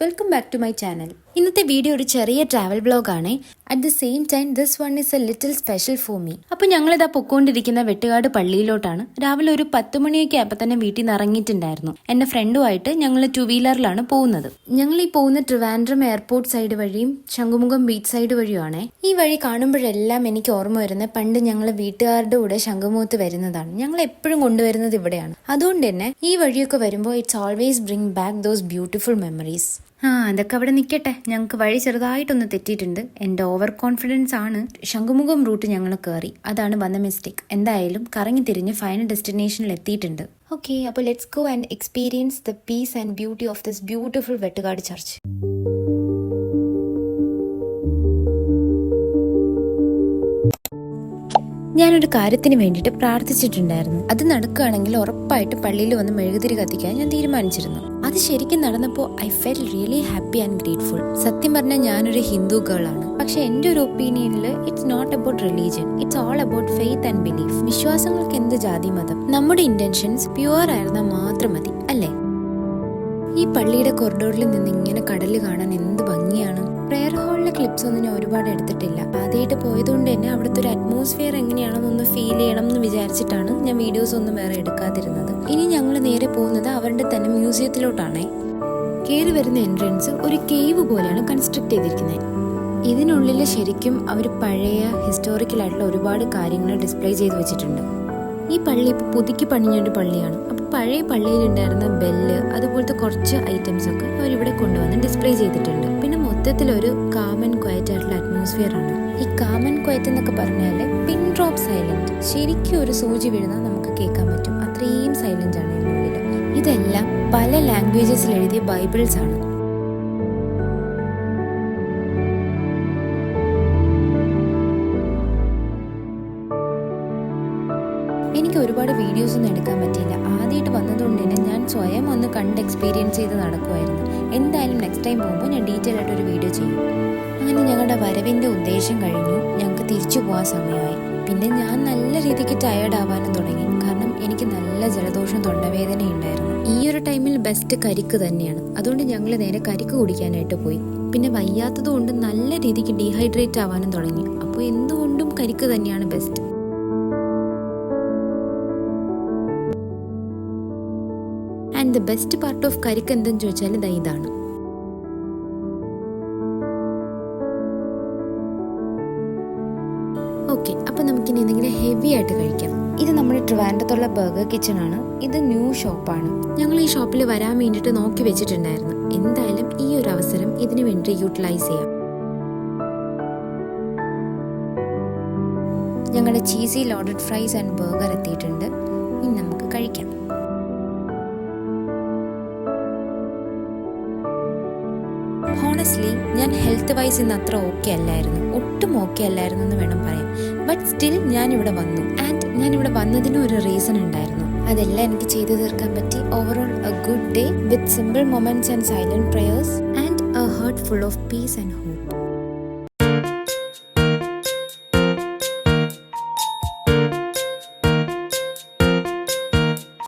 Welcome back to my channel. ഇന്നത്തെ video ഒരു ചെറിയ ട്രാവൽ വ്ലോഗാണ്. At the same time this one is a little special for me. അപ്പോൾ ഞങ്ങളിതാ പൊക്കോണ്ടിരിക്കുന്ന വെട്ടുകാട് പള്ളിയിലോട്ടാണ്. രാവിലെ ഒരു 10 മണിയൊക്കെ ആയപ്പോൾ തന്നെ വീട്ടിൽ നിന്ന് ഇറങ്ങിയിട്ടുണ്ടായിരുന്നു. എൻ്റെ ഫ്രണ്ടുമായിട്ട് ഞങ്ങൾ 2 വീലറിലാണ് പോകുന്നത്. ഞങ്ങൾ ഈ പോകുന്ന ട്രിവാൻഡ്രം എയർപോർട്ട് സൈഡ് വഴിയും ശംഖുമുഖം ബീച്ച് സൈഡ് വഴിയുമാണ്. ഈ വഴി കാണുമ്പോഴെല്ലാം എനിക്ക് ഓർമ്മ വരുന്നത് പണ്ട് ഞങ്ങൾ വീട്ടുകാരുടെ കൂടെ ശംഖുമുഖത്ത് വരുന്നതാണ്. ഞങ്ങൾ എപ്പോഴും കൊണ്ടുവരുന്നത് ഇവിടെയാണ്. അതുകൊണ്ട് തന്നെ ഈ വഴിയൊക്കെ വരുമ്പോൾ it's always bring back those beautiful memories. അതൊക്കെ അവിടെ നിൽക്കട്ടെ. ഞങ്ങൾക്ക് വഴി ചെറുതായിട്ടൊന്ന് തെറ്റിയിട്ടുണ്ട്. എൻ്റെ ഓവർ കോൺഫിഡൻസ് ആണ്. ശംഖുമുഖം റൂട്ട് ഞങ്ങൾ കയറി, അതാണ് വന്ന മിസ്റ്റേക്ക്. എന്തായാലും കറങ്ങി തിരിഞ്ഞ് ഫൈനൽ ഡെസ്റ്റിനേഷനിൽ എത്തിയിട്ടുണ്ട്. ഓക്കെ, അപ്പോൾ let's go and experience the peace and beauty of this beautiful Vettukad church. ഞാനൊരു കാര്യത്തിന് വേണ്ടിയിട്ട് പ്രാർത്ഥിച്ചിട്ടുണ്ടായിരുന്നു. അത് നടക്കുകയാണെങ്കിൽ ഉറപ്പായിട്ട് പള്ളിയിൽ വന്ന് മെഴുകുതിരി കത്തിക്കാൻ ഞാൻ തീരുമാനിച്ചിരുന്നു. അത് ശരിക്കും നടന്നപ്പോൾ I felt really happy and grateful. സത്യം പറഞ്ഞാൽ ഞാനൊരു ഹിന്ദു ഗേൾ ആണ്. പക്ഷെ എൻ്റെ ഒരു ഒപ്പീനിയനിൽ it's not about religion, it's all about faith and belief. വിശ്വാസങ്ങൾക്ക് എന്ത് ജാതി മതം, നമ്മുടെ ഇന്റൻഷൻസ് പ്യുവർ ആയിരുന്നാൽ മാത്രം മതി, അല്ലേ? ഈ പള്ളിയുടെ കൊറിഡോറിൽ നിന്ന് ഇങ്ങനെ കടല് കാണാൻ എന്ത് ഭംഗിയാണ്. പ്രെയർ ഹാളിലെ ക്ലിപ്സ് ഒന്നും ഞാൻ ഒരുപാട് എടുത്തിട്ടില്ല. ആദ്യമായിട്ട് പോയതുകൊണ്ട് തന്നെ അവിടുത്തെ ഒരു അറ്റ്മോസ്ഫിയർ എങ്ങനെയാണെന്നൊന്ന് ഫീൽ ചെയ്യണം എന്ന് വിചാരിച്ചിട്ടാണ് ഞാൻ വീഡിയോസ് ഒന്നും വേറെ എടുക്കാതിരുന്നത്. ഇനി ഞങ്ങൾ നേരെ പോകുന്നത് അവരുടെ തന്നെ മ്യൂസിയത്തിലോട്ടാണ്. കയറി വരുന്ന എൻട്രൻസ് ഒരു കേവ് പോലെയാണ് കൺസ്ട്രക്ട് ചെയ്തിരിക്കുന്നത്. ഇതിനുള്ളിൽ ശരിക്കും അവർ പഴയ ഹിസ്റ്റോറിക്കൽ ആയിട്ടുള്ള ഒരുപാട് കാര്യങ്ങൾ ഡിസ്പ്ലേ ചെയ്ത് വെച്ചിട്ടുണ്ട്. ഈ പള്ളി ഇപ്പോൾ പുതുക്കി പണിഞ്ഞൊരു പള്ളിയാണ്. അപ്പോൾ പഴയ പള്ളിയിലുണ്ടായിരുന്ന ബെല്ല് അതുപോലത്തെ കുറച്ച് ഐറ്റംസ് ഒക്കെ അവരിവിടെ കൊണ്ടുവന്ന് ഡിസ്പ്ലേ ചെയ്തിട്ടുണ്ട്. പിന്നെ മൊത്തത്തിലൊരു കാം ആൻഡ് ക്വയറ്റ് ആയിട്ടുള്ള അറ്റ്മോസ്ഫിയർ ആണ്. ഈ കാം ആൻഡ് ക്വയറ്റ് എന്നൊക്കെ പറഞ്ഞാൽ പിൻ ഡ്രോപ്പ് സൈലന്റ്. ശരിക്കും ഒരു സൂചി വീഴുന്നാൽ നമുക്ക് കേൾക്കാൻ പറ്റും, അത്രയും സൈലന്റ് ആണ് ഇതിനുള്ളിൽ. ഇതെല്ലാം പല ലാംഗ്വേജസിൽ എഴുതിയ ബൈബിൾസ് ആണ്. എനിക്ക് ഒരുപാട് വീഡിയോസ് ഒന്നും എടുക്കാൻ പറ്റിയില്ല. ആദ്യമായിട്ട് വന്നതുകൊണ്ട് തന്നെ ഞാൻ സ്വയം ഒന്ന് കണ്ട് എക്സ്പീരിയൻസ് ചെയ്ത് നടക്കുമായിരുന്നു. എന്തായാലും നെക്സ്റ്റ് ടൈം പോകുമ്പോൾ ഞാൻ ഡീറ്റെയിൽ ആയിട്ട് ഒരു വീഡിയോ ചെയ്യും. അങ്ങനെ ഞങ്ങളുടെ വരവിൻ്റെ ഉദ്ദേശം കഴിഞ്ഞു. ഞങ്ങൾക്ക് തിരിച്ചു പോകാൻ സമയമായി. പിന്നെ ഞാൻ നല്ല രീതിക്ക് ടയേർഡ് ആവാനും തുടങ്ങി. കാരണം എനിക്ക് നല്ല ജലദോഷം തൊണ്ടവേദന ഉണ്ടായിരുന്നു. ഈ ഒരു ടൈമിൽ ബെസ്റ്റ് കരിക്ക് തന്നെയാണ്. അതുകൊണ്ട് ഞങ്ങൾ നേരെ കരിക്ക് കുടിക്കാനായിട്ട് പോയി. പിന്നെ വയ്യാത്തത് കൊണ്ട് നല്ല രീതിക്ക് ഡീഹൈഡ്രേറ്റ് ആവാനും തുടങ്ങി. അപ്പോൾ എന്തുകൊണ്ടും കരിക്ക് തന്നെയാണ് best. And the best part of കരിക്ക് എന്തെന്ന് ചോദിച്ചാൽ ഇതാണ്. ഓക്കെ, അപ്പോൾ നമുക്കിനി എന്തെങ്കിലും ഹെവി ആയിട്ട് കഴിക്കാം. ഇത് നമ്മുടെ ട്രിവാൻഡ്രത്തുള്ള ബർഗർ കിച്ചൺ ആണ്. ഇത് ന്യൂ ഷോപ്പാണ്. ഞങ്ങൾ ഈ ഷോപ്പിൽ വരാൻ വേണ്ടിയിട്ട് നോക്കി വെച്ചിട്ടുണ്ടായിരുന്നു. എന്തായാലും ഈ ഒരു അവസരം ഇതിനു വേണ്ടി യൂട്ടിലൈസ് ചെയ്യാം. ഞങ്ങളുടെ cheesy loaded fries and burger എത്തിയിട്ടുണ്ട്. ഇനി നമുക്ക് കഴിക്കാം. ഹോണസ്റ്റ്ലി ഞാൻ ഹെൽത്ത് വൈസ് ഇന്ന് അത്ര ഓക്കെ അല്ലായിരുന്നു, ഒട്ടും ഓക്കെ അല്ലായിരുന്നു എന്ന് വേണം പറയാൻ. ബട്ട് സ്റ്റിൽ ഞാനിവിടെ വന്നു. ആൻഡ് ഞാനിവിടെ വന്നതിന് ഒരു റീസൺ ഉണ്ടായിരുന്നു. അതെല്ലാം എനിക്ക് ചെയ്തു തീർക്കാൻ പറ്റി. Overall a good day with simple moments and silent prayers and a heart full of peace and hope.